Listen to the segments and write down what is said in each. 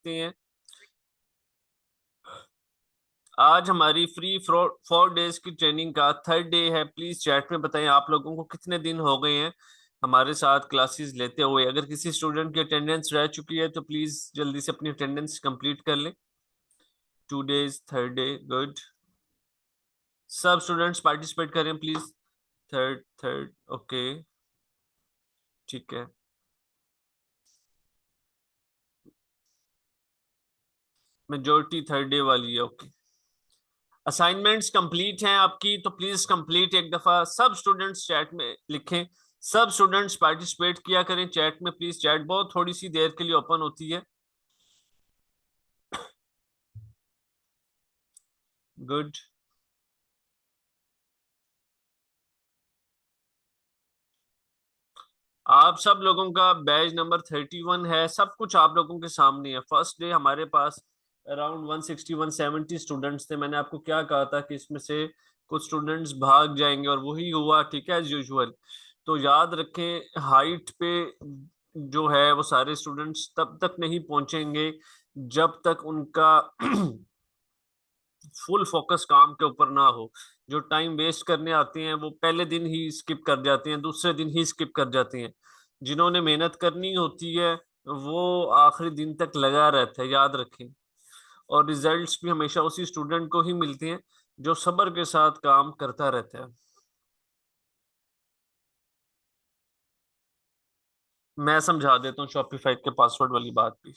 देखते हैं। आज हमारी फ्री 4 डेज की ट्रेनिंग का थर्ड डे है। प्लीज चैट में बताएं आप लोगों को कितने दिन हो गए हैं हमारे साथ क्लासेस लेते हुए। अगर किसी स्टूडेंट की अटेंडेंस रह चुकी है तो प्लीज जल्दी से अपनी अटेंडेंस कंप्लीट कर लें। 2 डेज, थर्ड डे, गुड। सब स्टूडेंट्स पार्टिसिपेट करें प्लीज। थर्ड थर्ड, ओके, ठीक है। मेजोरिटी थर्ड डे वाली है, ओके। असाइनमेंट्स कंप्लीट हैं आपकी, तो प्लीज कंप्लीट एक दफा सब स्टूडेंट्स चैट में लिखें। सब स्टूडेंट्स पार्टिसिपेट किया करें चैट में प्लीज। चैट बहुत थोड़ी सी देर के लिए ओपन होती है। गुड। आप सब लोगों का बैच नंबर 31 है। सब कुछ आप लोगों के सामने है। फर्स्ट डे हमारे पास अराउंड 160-170 स्टूडेंट्स थे। मैंने आपको क्या कहा था कि इसमें से कुछ स्टूडेंट्स भाग जाएंगे, और वही हुआ, ठीक है, एज यूजुअल। तो याद रखें, हाइट पे जो है वो सारे स्टूडेंट्स तब तक नहीं पहुंचेंगे जब तक उनका फुल फोकस काम के ऊपर ना हो। जो टाइम वेस्ट करने आते हैं वो पहले दिन ही स्किप कर जाते हैं, दूसरे दिन ही स्किप कर जाते हैं। जिन्होंने मेहनत करनी होती है वो आखिरी दिन तक लगा रहता है, याद रखें। और रिजल्ट्स भी हमेशा उसी स्टूडेंट को ही मिलते हैं जो सब्र के साथ काम करता रहता है। मैं समझा देता हूँ शॉपिफाई के पासवर्ड वाली बात भी।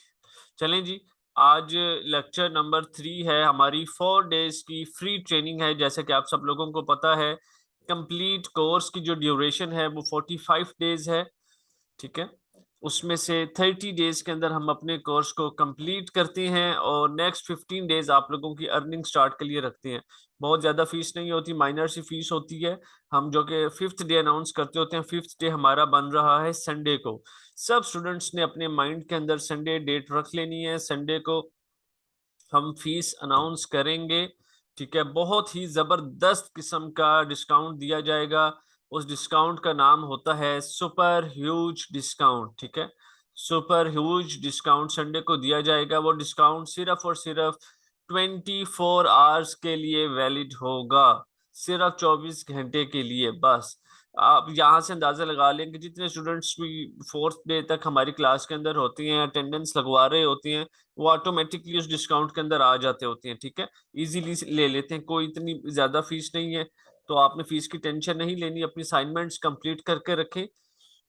चलें जी। आज लेक्चर नंबर 3 है। हमारी 4 डेज की फ्री ट्रेनिंग है, जैसे कि आप सब लोगों को पता है। कंप्लीट कोर्स की जो ड्यूरेशन है वो 45 डेज है, ठीक है। उसमें से 30 डेज के अंदर हम अपने कोर्स को कंप्लीट करते हैं, और नेक्स्ट 15 डेज आप लोगों की अर्निंग स्टार्ट के लिए रखते हैं। बहुत ज़्यादा फीस नहीं होती, माइनर सी फीस होती है। हम जो कि फिफ्थ डे अनाउंस करते होते हैं, फिफ्थ डे हमारा बन रहा है संडे को। सब स्टूडेंट्स ने अपने माइंड के अंदर संडे डेट रख लेनी है। संडे को हम फीस अनाउंस करेंगे, ठीक है। बहुत ही जबरदस्त किस्म का डिस्काउंट दिया जाएगा। उस डिस्काउंट का नाम होता है सुपर ह्यूज डिस्काउंट, ठीक है। सुपर ह्यूज डिस्काउंट संडे को दिया जाएगा। वो डिस्काउंट सिर्फ और सिर्फ 24 आवर्स के लिए वैलिड होगा। सिर्फ 24 घंटे के लिए बस। आप यहाँ से अंदाजा लगा लें कि जितने स्टूडेंट्स भी फोर्थ डे तक हमारी क्लास के अंदर होती हैं, अटेंडेंस लगवा रहे होती हैं, वो ऑटोमेटिकली उस डिस्काउंट के अंदर आ जाते होते हैं, ठीक है। इजीली ले लेते हैं, कोई इतनी ज्यादा फीस नहीं है। तो आपने फीस की टेंशन नहीं लेनी, अपनी असाइनमेंट्स कंप्लीट करके रखें।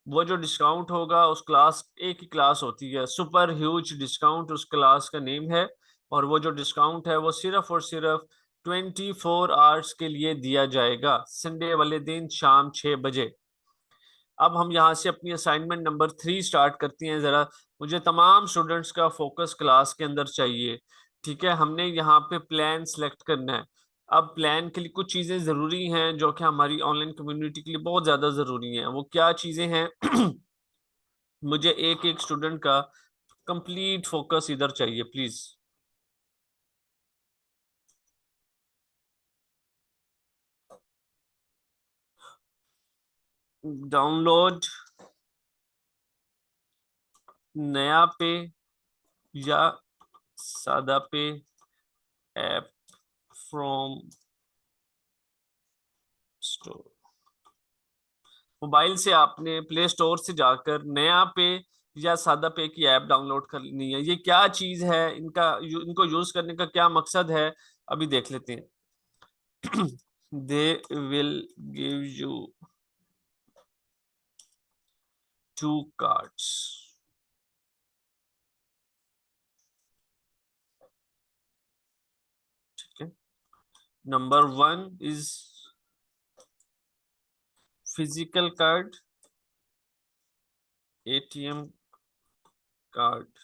वो जो डिस्काउंट होगा, उस क्लास, एक ही क्लास होती है, सुपर ह्यूज डिस्काउंट उस क्लास का नेम है। और वो जो डिस्काउंट है वो सिर्फ और सिर्फ 24 आवर्स के लिए दिया जाएगा, संडे वाले दिन शाम 6 बजे। अब हम यहाँ से अपनी असाइनमेंट नंबर 3 स्टार्ट करती हैं। जरा मुझे तमाम स्टूडेंट्स का फोकस क्लास के अंदर चाहिए, ठीक है। हमने यहाँ पे प्लान सेलेक्ट करना है। अब प्लान के लिए कुछ चीजें जरूरी हैं जो कि हमारी ऑनलाइन कम्युनिटी के लिए बहुत ज्यादा जरूरी हैं। वो क्या चीजें हैं? मुझे एक एक स्टूडेंट का कंप्लीट फोकस इधर चाहिए प्लीज। डाउनलोड नया पे या सादा पे ऐप फ्रॉम स्टोर। मोबाइल से आपने प्ले स्टोर से जाकर नया पे या सादा पे की ऐप डाउनलोड करनी है। ये क्या चीज है, इनको यूज करने का क्या मकसद है, अभी देख लेते हैं। They will give you 2 cards, ठीक है। Number 1 is physical card, ATM card.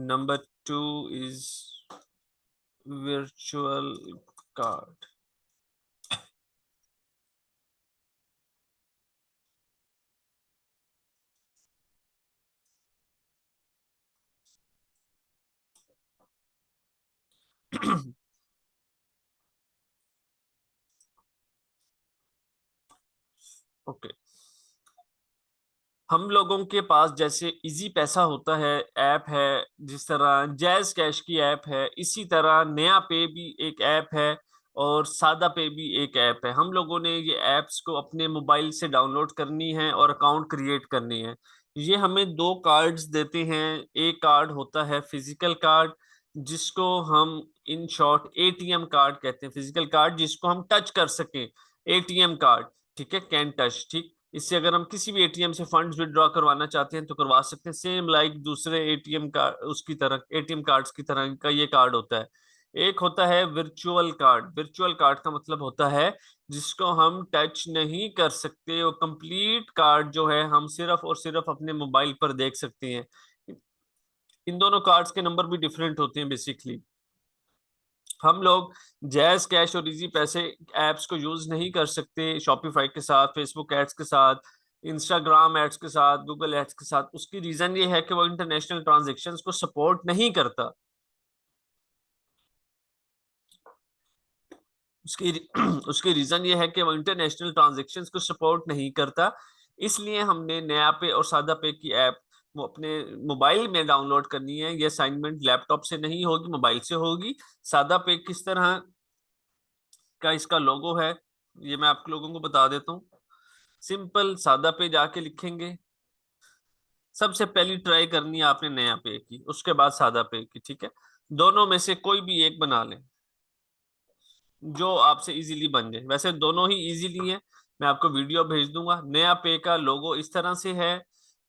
Number 2 is virtual card. Okay. हम लोगों के पास जैसे इजी पैसा होता है, ऐप है, जिस तरह जैज कैश की ऐप है, इसी तरह नया पे भी एक ऐप है और सादा पे भी एक ऐप है। हम लोगों ने ये ऐप्स को अपने मोबाइल से डाउनलोड करनी है और अकाउंट क्रिएट करनी है। ये हमें दो कार्ड्स देते हैं। एक कार्ड होता है फिजिकल कार्ड, जिसको हम इन शॉर्ट एटीएम कार्ड कहते हैं। फिजिकल कार्ड जिसको हम टच कर सकें, एटीएम कार्ड, ठीक है, कैन टच, ठीक। इससे अगर हम किसी भी एटीएम से फंड्स विड्रॉ करवाना चाहते हैं तो करवा सकते हैं, सेम लाइक दूसरे एटीएम कार्ड, उसकी तरह एटीएम कार्ड्स की तरह का ये कार्ड होता है। एक होता है वर्चुअल कार्ड। वर्चुअल कार्ड का मतलब होता है जिसको हम टच नहीं कर सकते, वो कंप्लीट कार्ड जो है हम सिर्फ और सिर्फ अपने मोबाइल पर देख सकते हैं। इन दोनों कार्ड्स के नंबर भी डिफरेंट होते हैं बेसिकली। हम लोग जैज कैश और इजी पैसे एप्स को यूज नहीं कर सकते शॉपिफाई के साथ, फेसबुक एड्स के साथ, इंस्टाग्राम एड्स के साथ, गूगल एड्स के साथ। उसकी रीजन ये है कि वो इंटरनेशनल ट्रांजैक्शंस को सपोर्ट नहीं करता। उसकी उसकी रीजन ये है कि वो इंटरनेशनल ट्रांजैक्शंस को सपोर्ट नहीं करता। इसलिए हमने नया पे और सादा पे की ऐप वो अपने मोबाइल में डाउनलोड करनी है। ये असाइनमेंट लैपटॉप से नहीं होगी, मोबाइल से होगी। सादा पे किस तरह का इसका लोगो है ये मैं आप लोगों को बता देता हूँ। सिंपल सादा पे जाके लिखेंगे। सबसे पहली ट्राई करनी है आपने नया पे की, उसके बाद सादा पे की, ठीक है। दोनों में से कोई भी एक बना लें जो आपसे इजीली बन जाए। वैसे दोनों ही इजीली है, मैं आपको वीडियो भेज दूंगा। नया पे का लोगो इस तरह से है,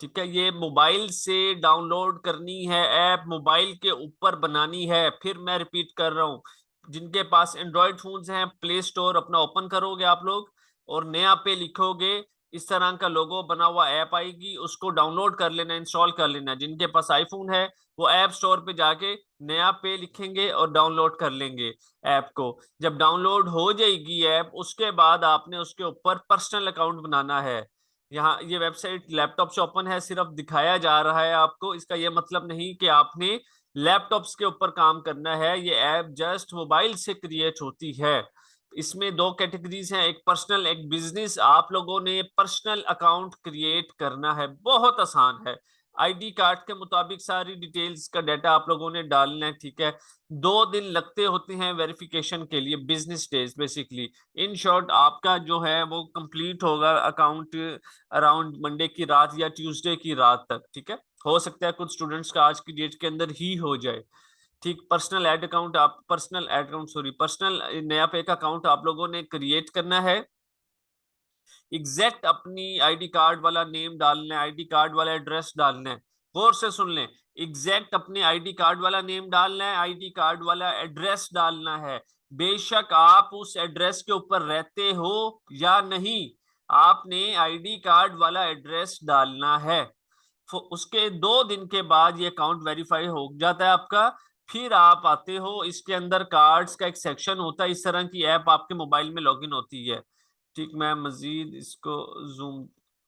ठीक है। ये मोबाइल से डाउनलोड करनी है ऐप, मोबाइल के ऊपर बनानी है। फिर मैं रिपीट कर रहा हूँ, जिनके पास एंड्रॉयड फोन्स हैं, प्ले स्टोर अपना ओपन करोगे आप लोग और नया पे लिखोगे, इस तरह का लोगो बना हुआ ऐप आएगी, उसको डाउनलोड कर लेना, इंस्टॉल कर लेना। जिनके पास आईफोन है वो ऐप स्टोर पे जाके नया पे लिखेंगे और डाउनलोड कर लेंगे ऐप को। जब डाउनलोड हो जाएगी ऐप, उसके बाद आपने उसके ऊपर पर्सनल अकाउंट बनाना है। यहाँ ये वेबसाइट लैपटॉप से ओपन है, सिर्फ दिखाया जा रहा है आपको। इसका ये मतलब नहीं कि आपने लैपटॉप्स के ऊपर काम करना है। ये ऐप जस्ट मोबाइल से क्रिएट होती है। इसमें दो कैटेगरीज हैं, एक पर्सनल एक बिजनेस। आप लोगों ने पर्सनल अकाउंट क्रिएट करना है, बहुत आसान है। आईडी कार्ड के मुताबिक सारी डिटेल्स का डाटा आप लोगों ने डालना है, ठीक है। 2 दिन लगते होते हैं वेरिफिकेशन के लिए, business days basically. In short आपका जो है वो कंप्लीट होगा अकाउंट अराउंड मंडे की रात या ट्यूसडे की रात तक, ठीक है। हो सकता है कुछ स्टूडेंट्स का आज की डेट के अंदर ही हो जाए, ठीक। पर्सनल नया पे का अकाउंट आप लोगों ने क्रिएट करना है। एग्जैक्ट अपनी आईडी कार्ड वाला नेम डालना है, आईडी कार्ड वाला एड्रेस डालना है। गौर से सुन लें, एग्जैक्ट अपने आईडी कार्ड वाला नेम डालना है, आईडी कार्ड वाला एड्रेस डालना है। बेशक आप उस एड्रेस के ऊपर रहते हो या नहीं, आपने आईडी कार्ड वाला एड्रेस डालना है। उसके 2 दिन के बाद ये अकाउंट वेरीफाई हो जाता है आपका। फिर आप आते हो, इसके अंदर कार्ड्स का एक सेक्शन होता है। इस तरह की ऐप आपके मोबाइल में लॉगिन होती है, ठीक। मैं मजीद इसको जूम,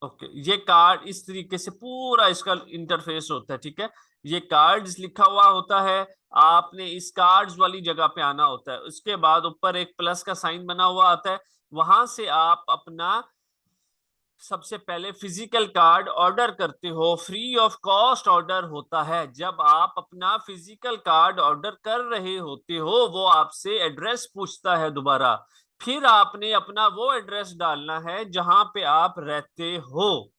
ओके। ये कार्ड इस तरीके से पूरा इसका इंटरफेस होता है, ठीक है। ये कार्ड्स लिखा हुआ होता है, आपने इस कार्ड्स वाली जगह पे आना होता है। उसके बाद ऊपर एक प्लस का साइन बना हुआ आता है, वहां से आप अपना सबसे पहले फिजिकल कार्ड ऑर्डर करते हो। फ्री ऑफ कॉस्ट ऑर्डर होता है। जब आप अपना फिजिकल कार्ड ऑर्डर कर रहे होते हो, वो आपसे एड्रेस पूछता है दोबारा। फिर आपने अपना वो एड्रेस डालना है जहां पे आप रहते हो।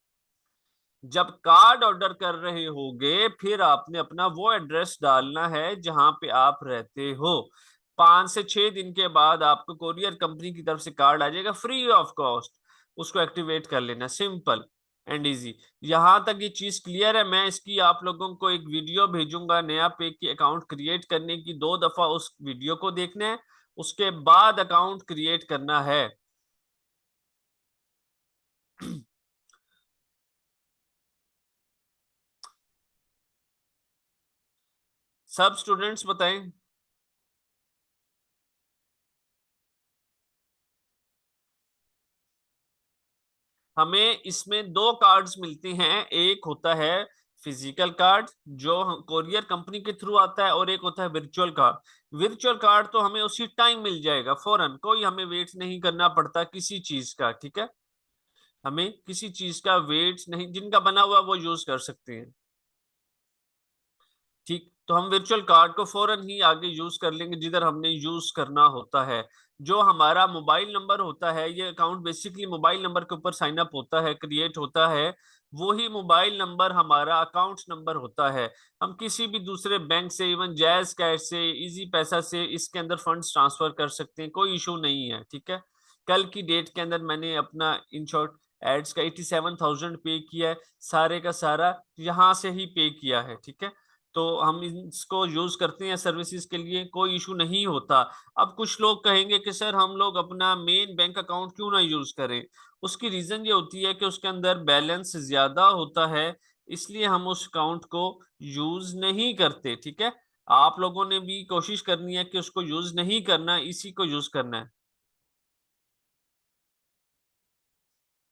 जब कार्ड ऑर्डर कर रहे होगे, फिर आपने अपना वो एड्रेस डालना है जहां पे आप रहते हो। 5 से 6 दिन के बाद आपको कोरियर कंपनी की तरफ से कार्ड आ जाएगा फ्री ऑफ कॉस्ट। उसको एक्टिवेट कर लेना, सिंपल एंड इजी। यहां तक ये चीज क्लियर है। मैं इसकी आप लोगों को एक वीडियो भेजूंगा नया पे की अकाउंट क्रिएट करने की। 2 दफा उस वीडियो को देखना है, उसके बाद अकाउंट क्रिएट करना है। सब स्टूडेंट्स बताएं। हमें इसमें 2 कार्ड्स मिलते हैं। एक होता है फिजिकल कार्ड जो कोरियर कंपनी के थ्रू आता है, और एक होता है वर्चुअल कार्ड। वर्चुअल कार्ड तो हमें उसी टाइम मिल जाएगा फौरन, कोई हमें वेट नहीं करना पड़ता किसी चीज का, ठीक है। हमें किसी चीज का वेट नहीं, जिनका बना हुआ वो यूज कर सकते हैं। ठीक, तो हम वर्चुअल कार्ड को फौरन ही आगे यूज कर लेंगे जिधर हमने यूज करना होता है। जो हमारा मोबाइल नंबर होता है, ये अकाउंट बेसिकली मोबाइल नंबर के ऊपर साइन अप होता है, क्रिएट होता है। वो ही मोबाइल नंबर हमारा अकाउंट नंबर होता है। हम किसी भी दूसरे बैंक से, इवन जैज कैश से, इजी पैसा से इसके अंदर फंड्स ट्रांसफर कर सकते हैं, कोई इशू नहीं है। ठीक है, कल की डेट के अंदर मैंने अपना इन शॉर्ट एड्स का 87,000 पे किया है, सारे का सारा यहाँ से ही पे किया है। ठीक है, तो हम इसको यूज करते हैं सर्विसेज के लिए, कोई इशू नहीं होता। अब कुछ लोग कहेंगे कि सर हम लोग अपना मेन बैंक अकाउंट क्यों ना यूज करें। उसकी रीजन ये होती है कि उसके अंदर बैलेंस ज्यादा होता है, इसलिए हम उस अकाउंट को यूज नहीं करते। ठीक है, आप लोगों ने भी कोशिश करनी है कि उसको यूज नहीं करना, इसी को यूज करना है।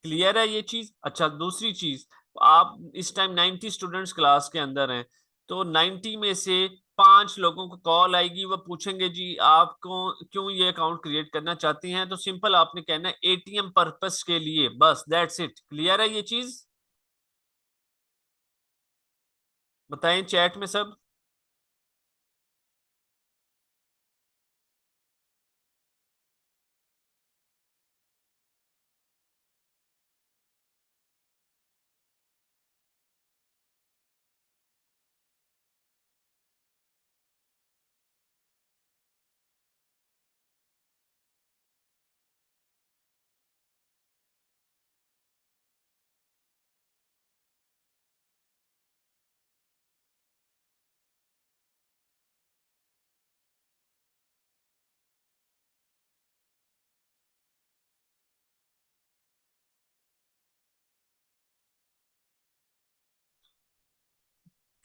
क्लियर है ये चीज? अच्छा, दूसरी चीज, आप इस टाइम 90 स्टूडेंट्स क्लास के अंदर हैं, तो 90 में से 5 लोगों को कॉल आएगी, वो पूछेंगे जी आपको क्यों ये अकाउंट क्रिएट करना चाहती हैं, तो सिंपल आपने कहना है एटीएम पर्पस के लिए, बस दैट्स इट। क्लियर है ये चीज? बताएं चैट में सब।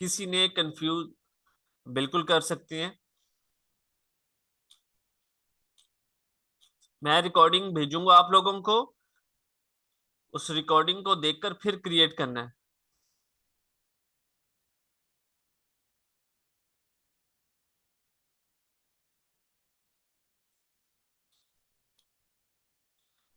किसी ने कंफ्यूज, बिल्कुल कर सकते हैं। मैं रिकॉर्डिंग भेजूंगा आप लोगों को, उस रिकॉर्डिंग को देखकर फिर क्रिएट करना है।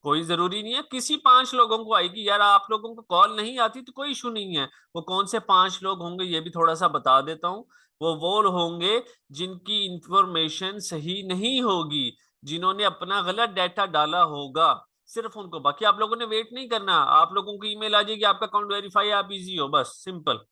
कोई जरूरी नहीं है, किसी 5 लोगों को आएगी यार, आप लोगों को कॉल नहीं आती तो कोई इशू नहीं है। वो कौन से 5 लोग होंगे ये भी थोड़ा सा बता देता हूँ। वो होंगे जिनकी इंफॉर्मेशन सही नहीं होगी, जिन्होंने अपना गलत डाटा डाला होगा, सिर्फ उनको। बाकी आप लोगों ने वेट नहीं करना, आप लोगों को ईमेल आ जाएगी आपका अकाउंट वेरीफाई, आप इजी हो, बस सिंपल।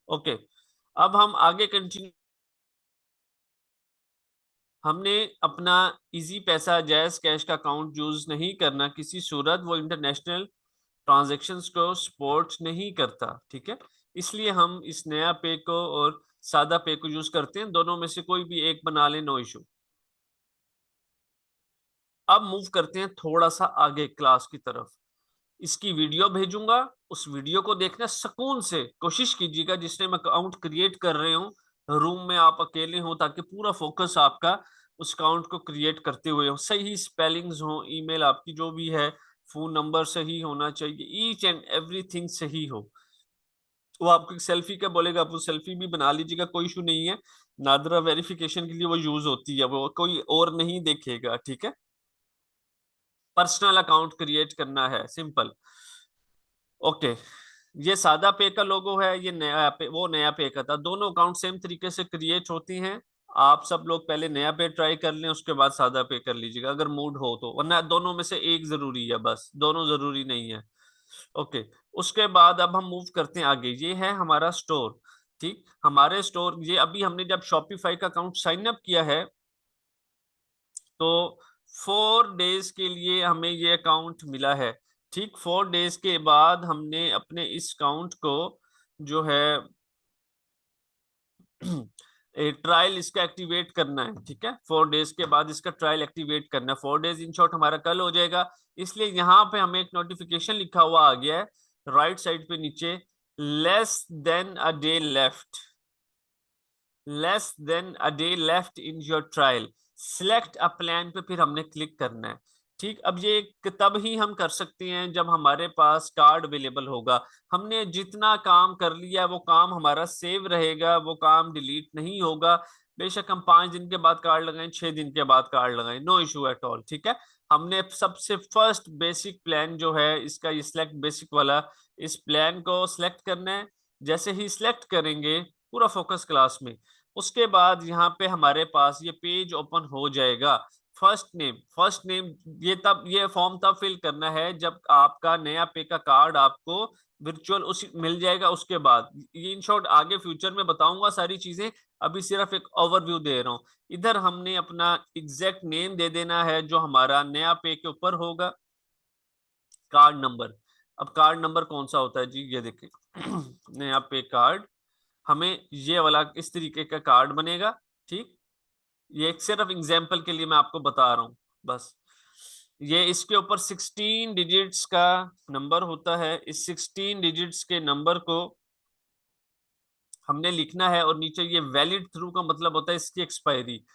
ओके, अब हम आगे कंटिन्यू। हमने अपना इजी पैसा, जैस कैश का अकाउंट यूज नहीं करना किसी सूरत, वो इंटरनेशनल ट्रांजैक्शंस को सपोर्ट नहीं करता। ठीक है, इसलिए हम इस नया पे को और सादा पे को यूज करते हैं, दोनों में से कोई भी एक बना ले, नो इशू। अब मूव करते हैं थोड़ा सा आगे क्लास की तरफ। इसकी वीडियो भेजूंगा, उस वीडियो को देखना सुकून से, कोशिश कीजिएगा जिस टाइम अकाउंट क्रिएट कर रहे हो रूम में आप अकेले हो, ताकि पूरा फोकस आपका उस अकाउंट को क्रिएट करते हुए हो, सही स्पेलिंग्स हो, ईमेल आपकी जो भी है, फोन नंबर सही होना चाहिए, ईच एंड एवरीथिंग सही हो। वो आपको सेल्फी का बोलेगा, आप वो सेल्फी भी बना लीजिएगा, कोई इशू नहीं है। नादरा वेरिफिकेशन के लिए वो यूज होती है, वो कोई और नहीं देखेगा। ठीक है, पर्सनल अकाउंट क्रिएट करना है, सिंपल। ओके, ये सादा पे का लोगो है, ये नया पे, वो नया पे का था, दोनों अकाउंट सेम तरीके से क्रिएट होती हैं। आप सब लोग पहले नया पे ट्राई कर लें, उसके बाद सादा पे कर लीजिएगा अगर मूड हो तो, वरना दोनों में से एक जरूरी है, बस दोनों जरूरी नहीं है। ओके, उसके बाद अब हम मूव करते हैं आगे, ये है हमारा स्टोर। ठीक, हमारे स्टोर, ये अभी हमने जब शॉपिफाई का अकाउंट साइन अप किया है, तो 4 डेज के लिए हमें ये अकाउंट मिला है। ठीक, 4 डेज के बाद हमने अपने इस अकाउंट को जो है ट्रायल इसका एक्टिवेट करना है। ठीक है, 4 डेज के बाद इसका ट्रायल एक्टिवेट करना है, 4 डेज इन शॉर्ट हमारा कल हो जाएगा। इसलिए यहाँ पे हमें एक नोटिफिकेशन लिखा हुआ आ गया है राइट साइड पे नीचे, less than a day left. Less than a day left in your trial, select a plan पे फिर हमने क्लिक करना है। ठीक, अब ये तब ही हम कर सकते हैं जब हमारे पास कार्ड अवेलेबल होगा। हमने जितना काम कर लिया वो काम हमारा सेव रहेगा, वो काम डिलीट नहीं होगा। बेशक हम 5 दिन के बाद कार्ड लगाएं, 6 दिन के बाद कार्ड लगाएं, नो इशू एट ऑल। ठीक है, हमने सबसे फर्स्ट बेसिक प्लान जो है इसका, ये सिलेक्ट बेसिक वाला, इस प्लान को सिलेक्ट करना है। जैसे ही सिलेक्ट करेंगे पूरा फोकस क्लास में, उसके बाद यहाँ पे हमारे पास ये पेज ओपन हो जाएगा। फर्स्ट नेम, ये फॉर्म तब फिल करना है जब आपका नया पे का कार्ड आपको वर्चुअल उसी मिल जाएगा। उसके बाद ये इन शॉर्ट आगे फ्यूचर में बताऊंगा सारी चीजें, अभी सिर्फ एक ओवरव्यू दे रहा हूँ। इधर हमने अपना एग्जैक्ट नेम दे देना है जो हमारा नया पे के ऊपर होगा। कार्ड नंबर, अब कार्ड नंबर कौन सा होता है जी, ये देखिए नया पे कार्ड, हमें ये वाला इस तरीके का कार्ड बनेगा। ठीक, ये एक सिर्फ एग्जाम्पल के लिए मैं आपको बता रहा हूँ बस। ये इसके ऊपर 16 डिजिट्स का नंबर होता है। इस 16 डिजिट्स के नंबर को हमने लिखना है, और नीचे ये वैलिड थ्रू का मतलब होता है इसकी एक्सपायरी।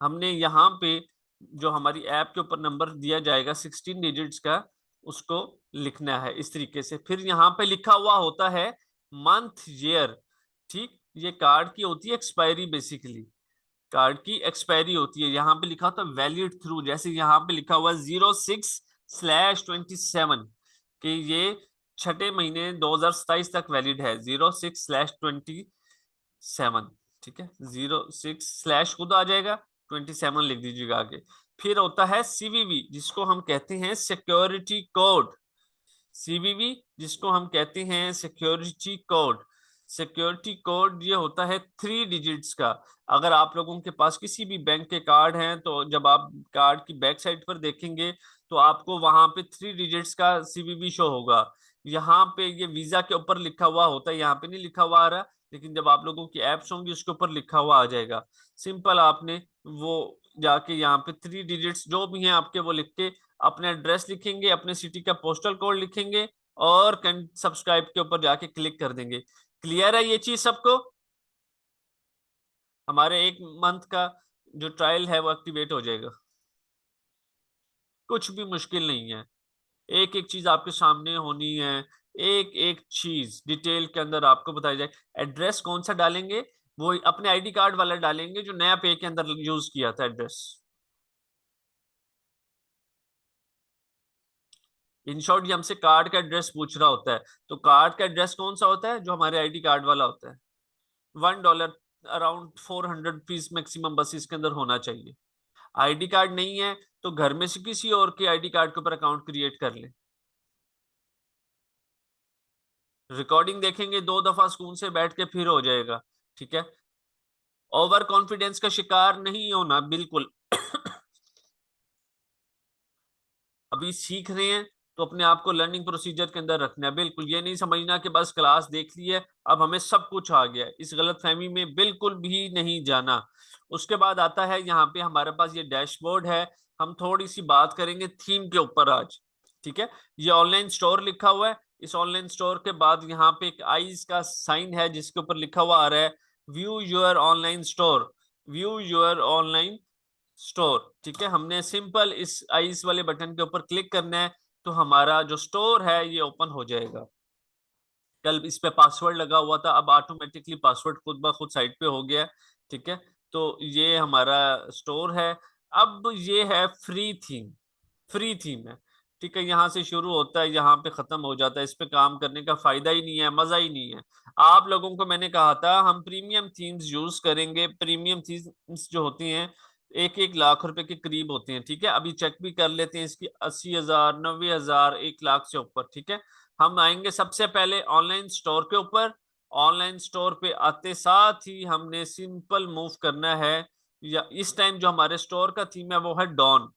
हमने यहाँ पे जो हमारी ऐप के ऊपर नंबर दिया जाएगा 16 डिजिट्स का, उसको लिखना है इस तरीके से। फिर यहाँ पे लिखा हुआ होता है मंथ ईयर। ठीक, ये कार्ड की होती है एक्सपायरी, बेसिकली कार्ड की एक्सपायरी होती है। यहाँ पे लिखा होता है वैलिड थ्रू, जैसे यहाँ पे लिखा हुआ 06/27 कि ये छठे महीने 2027 तक वैलिड है, 06/27। ठीक है, 06 खुद आ जाएगा, 27 लिख दीजिएगा आगे। फिर होता है सीवीवी, जिसको हम कहते हैं सिक्योरिटी कोड। सीवीवी जिसको हम कहते हैं सिक्योरिटी कोड। सिक्योरिटी कोड ये होता है 3 डिजिट्स का। अगर आप लोगों के पास किसी भी बैंक के कार्ड हैं तो जब आप कार्ड की बैक साइड पर देखेंगे तो आपको वहां पे 3 डिजिट्स का सीवीवी शो होगा। यहाँ पे ये वीजा के ऊपर लिखा हुआ होता है, यहाँ पे नहीं लिखा हुआ आ रहा, लेकिन जब आप लोगों की एप्स होंगी उसके ऊपर लिखा हुआ आ जाएगा। सिंपल आपने वो जाके यहाँ पे 3 डिजिट्स जो भी हैं आपके वो लिख के अपने एड्रेस लिखेंगे, अपने सिटी का पोस्टल कोड लिखेंगे, और सब्सक्राइब के ऊपर जाके क्लिक कर देंगे। क्लियर है ये चीज सबको? हमारे 1 मंथ का जो ट्रायल है वो एक्टिवेट हो जाएगा। कुछ भी मुश्किल नहीं है, एक एक चीज आपके सामने होनी है। एक एक चीज डिटेल के अंदर आपको बताई जाए। एड्रेस कौन सा डालेंगे? वो अपने आईडी कार्ड वाला डालेंगे जो नया पे के अंदर यूज किया था एड्रेस। इन शॉर्ट ये हमसे कार्ड का एड्रेस पूछ रहा होता है, तो कार्ड का एड्रेस कौन सा होता है? जो हमारे आईडी कार्ड वाला होता है। $1, अराउंड 400 रुपीज मैक्सिमम बस इसके अंदर होना चाहिए। आईडी कार्ड नहीं है तो घर में से किसी और के आईडी कार्ड के ऊपर अकाउंट क्रिएट कर ले। रिकॉर्डिंग देखेंगे 2 दफा सुकून से बैठ के, फिर हो जाएगा। ठीक है, ओवर कॉन्फिडेंस का शिकार नहीं होना बिल्कुल। अभी सीख रहे हैं तो अपने आप को लर्निंग प्रोसीजर के अंदर रखना है। बिल्कुल ये नहीं समझना कि बस क्लास देख ली है अब हमें सब कुछ आ गया, इस गलत फहमी में बिल्कुल भी नहीं जाना। उसके बाद आता है यहाँ पे हमारे पास ये डैशबोर्ड है। हम थोड़ी सी बात करेंगे थीम के ऊपर आज। ठीक है, ये ऑनलाइन स्टोर लिखा हुआ है। इस ऑनलाइन स्टोर के बाद यहाँ पे एक आईज का साइन है जिसके ऊपर लिखा हुआ आ रहा है view your online store. View your online store. ठीक है, हमने सिंपल इस आइस वाले बटन के ऊपर क्लिक करना है तो हमारा जो स्टोर है ये ओपन हो जाएगा। कल इस पे पासवर्ड लगा हुआ था, अब ऑटोमेटिकली पासवर्ड खुद ब खुद साइड पे हो गया। ठीक है, तो ये हमारा स्टोर है। अब ये है फ्री थीम। फ्री थीम है। ठीक है, यहाँ से शुरू होता है, यहाँ पे खत्म हो जाता है। इस पे काम करने का फायदा ही नहीं है, मजा ही नहीं है। आप लोगों को मैंने कहा था हम प्रीमियम थीम्स यूज करेंगे। प्रीमियम थीम्स जो होती हैं 1-1 लाख रुपए के करीब होती हैं। ठीक है, अभी चेक भी कर लेते हैं इसकी, 80,000, 90,000, 1 लाख से ऊपर। ठीक है, हम आएंगे सबसे पहले ऑनलाइन स्टोर के ऊपर। ऑनलाइन स्टोर पे आते साथ ही हमने सिंपल मूव करना है, या इस टाइम जो हमारे स्टोर का थीम है वो है डॉन।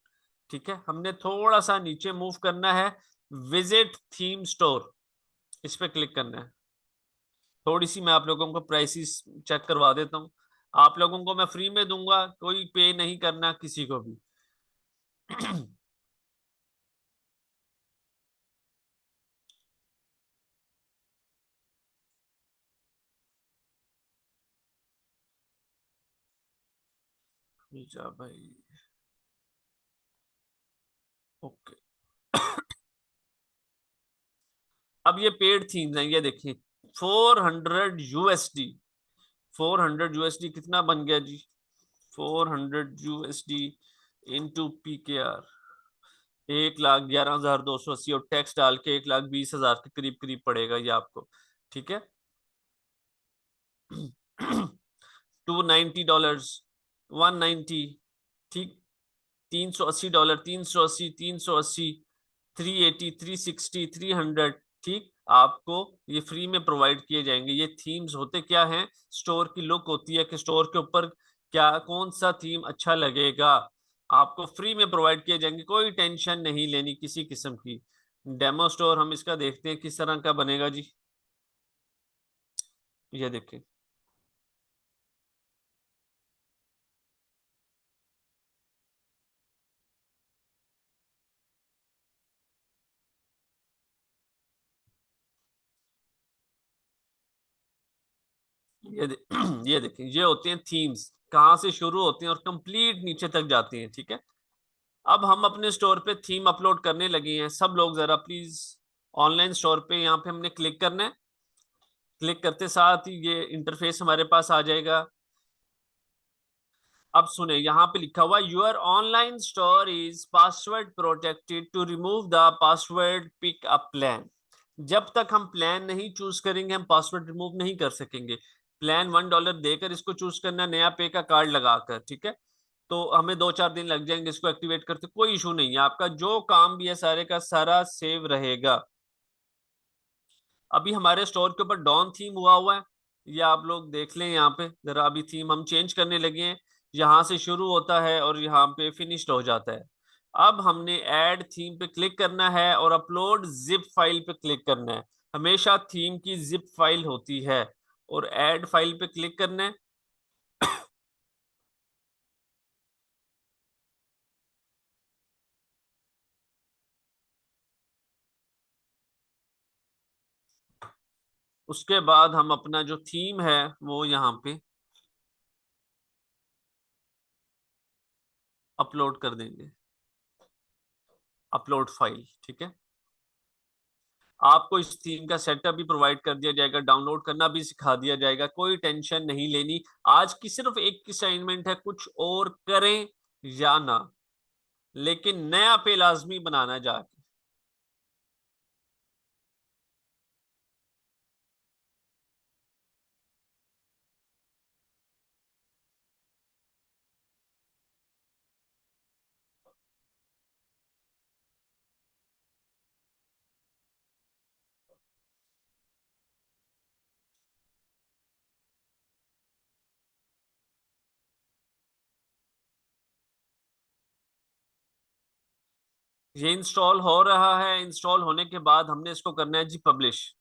ठीक है, हमने थोड़ा सा नीचे मूव करना है, विजिट थीम स्टोर, इस पे क्लिक करना है। थोड़ी सी मैं आप लोगों को प्राइसिस चेक करवा देता हूँ। आप लोगों को मैं फ्री में दूंगा, कोई पे नहीं करना किसी को भी। जा भाई। ओके। अब ये पेड थीम्स हैं, ये देखिए। 400 USD। 400 USD कितना बन गया जी? 400 USD इंटू PKR, 1,11,280, और टैक्स डाल के 1,20,000 के करीब करीब पड़ेगा ये आपको। ठीक है। $290, 190। ठीक। $380, 380, 380, 380, 360, 300। ठीक। आपको ये फ्री में प्रोवाइड किए जाएंगे। ये थीम्स होते क्या हैं? स्टोर की लुक होती है कि स्टोर के ऊपर क्या कौन सा थीम अच्छा लगेगा, आपको फ्री में प्रोवाइड किए जाएंगे। कोई टेंशन नहीं लेनी किसी किस्म की। डेमो स्टोर हम इसका देखते हैं किस तरह का बनेगा जी। ये देखिए। ये दे, ये देखिए, ये होते हैं थीम्स, कहाँ से शुरू होते हैं और कंप्लीट नीचे तक जाती हैं। ठीक है। अब हम अपने स्टोर पे थीम अपलोड करने लगे हैं। सब लोग जरा प्लीज ऑनलाइन स्टोर पे यहाँ पे हमने क्लिक करना है। क्लिक करते साथ ही ये इंटरफेस हमारे पास आ जाएगा। अब सुने, यहाँ पे लिखा हुआ your online store is password protected, to remove the password pick up plan. जब तक हम प्लान नहीं चूज करेंगे हम पासवर्ड रिमूव नहीं कर सकेंगे। प्लान $1 देकर इसको चूज करना, नया पे का कार्ड लगाकर। ठीक है। तो हमें 2-4 दिन लग जाएंगे इसको एक्टिवेट करते, कोई इशू नहीं है। आपका जो काम भी है सारे का सारा सेव रहेगा। अभी हमारे स्टोर के ऊपर डॉन थीम हुआ है, ये आप लोग देख लें यहाँ पे जरा। अभी थीम हम चेंज करने लगे हैं। यहाँ से शुरू होता है और यहाँ पे फिनिश्ड हो जाता है। अब हमने ऐड थीम पे क्लिक करना है और अपलोड जिप फाइल पे क्लिक करना है। हमेशा थीम की जिप फाइल होती है। और ऐड फाइल पे क्लिक करना है। उसके बाद हम अपना जो थीम है वो यहाँ पे अपलोड कर देंगे। Upload file. ठीक है। आपको इस थीम का सेटअप भी प्रोवाइड कर दिया जाएगा, डाउनलोड करना भी सिखा दिया जाएगा, कोई टेंशन नहीं लेनी। आज की सिर्फ एक असाइनमेंट है, कुछ और करें या ना, लेकिन नया पे लाजमी बनाना जाके। ये इंस्टॉल हो रहा है। इंस्टॉल होने के बाद हमने इसको करना है जी पब्लिश।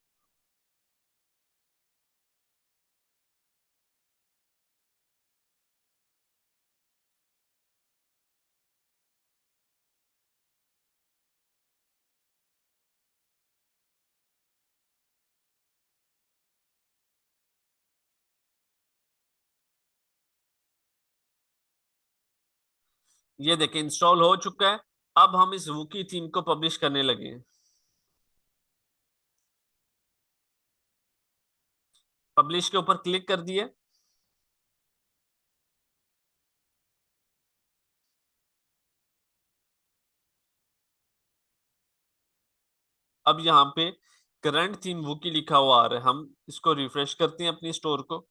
ये देखिए इंस्टॉल हो चुका है। अब हम इस वूकी थीम को पब्लिश करने लगे हैं। पब्लिश के ऊपर क्लिक कर दिए। अब यहाँ पे करंट थीम वूकी लिखा हुआ आ रहा है, हम इसको रिफ्रेश करते हैं अपनी स्टोर को।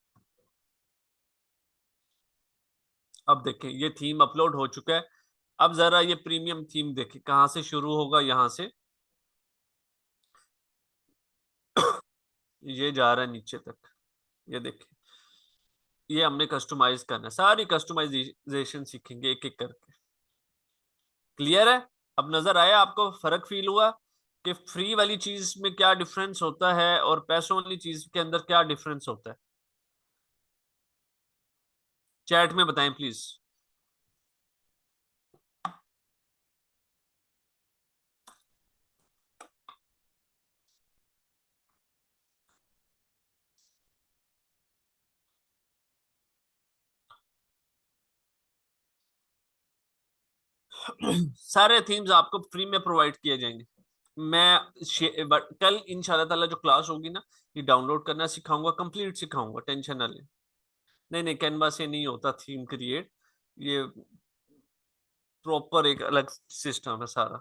अब देखें ये थीम अपलोड हो चुका है। अब जरा ये प्रीमियम थीम देखें कहाँ से शुरू होगा, यहाँ से ये जा रहा है नीचे तक। ये देखें, ये हमने कस्टमाइज करना है, सारी कस्टमाइजेशन सीखेंगे एक एक करके। क्लियर है? अब नजर आया आपको, फर्क फील हुआ कि फ्री वाली चीज में क्या डिफरेंस होता है और पैसों वाली चीज के अंदर क्या डिफरेंस होता है? चैट में बताएं प्लीज। सारे थीम्स आपको फ्री में प्रोवाइड किए जाएंगे। कल इंशाल्लाह ताला जो क्लास होगी ना, ये डाउनलोड करना सिखाऊंगा, कंप्लीट सिखाऊंगा, टेंशन ना ले। नहीं, कैनवा से नहीं होता थीम क्रिएट, ये प्रॉपर एक अलग सिस्टम है सारा,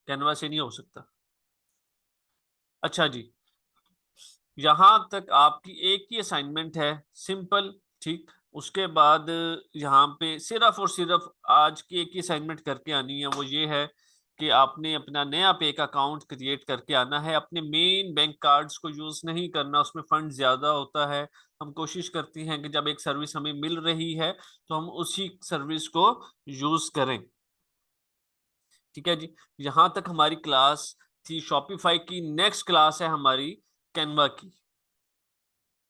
कैनवा से नहीं हो सकता। अच्छा जी, यहां तक आपकी एक ही असाइनमेंट है, सिंपल, ठीक। उसके बाद यहाँ पे सिर्फ और सिर्फ आज की एक ही असाइनमेंट करके आनी है, वो ये है कि आपने अपना नया पे का अकाउंट क्रिएट करके आना है। अपने मेन बैंक कार्ड्स को यूज नहीं करना, उसमें फंड ज्यादा होता है। हम कोशिश करती हैं कि जब एक सर्विस हमें मिल रही है तो हम उसी सर्विस को यूज करें, ठीक है जी। यहाँ तक हमारी क्लास थी शॉपिफाई की। नेक्स्ट क्लास है हमारी कैनवा की।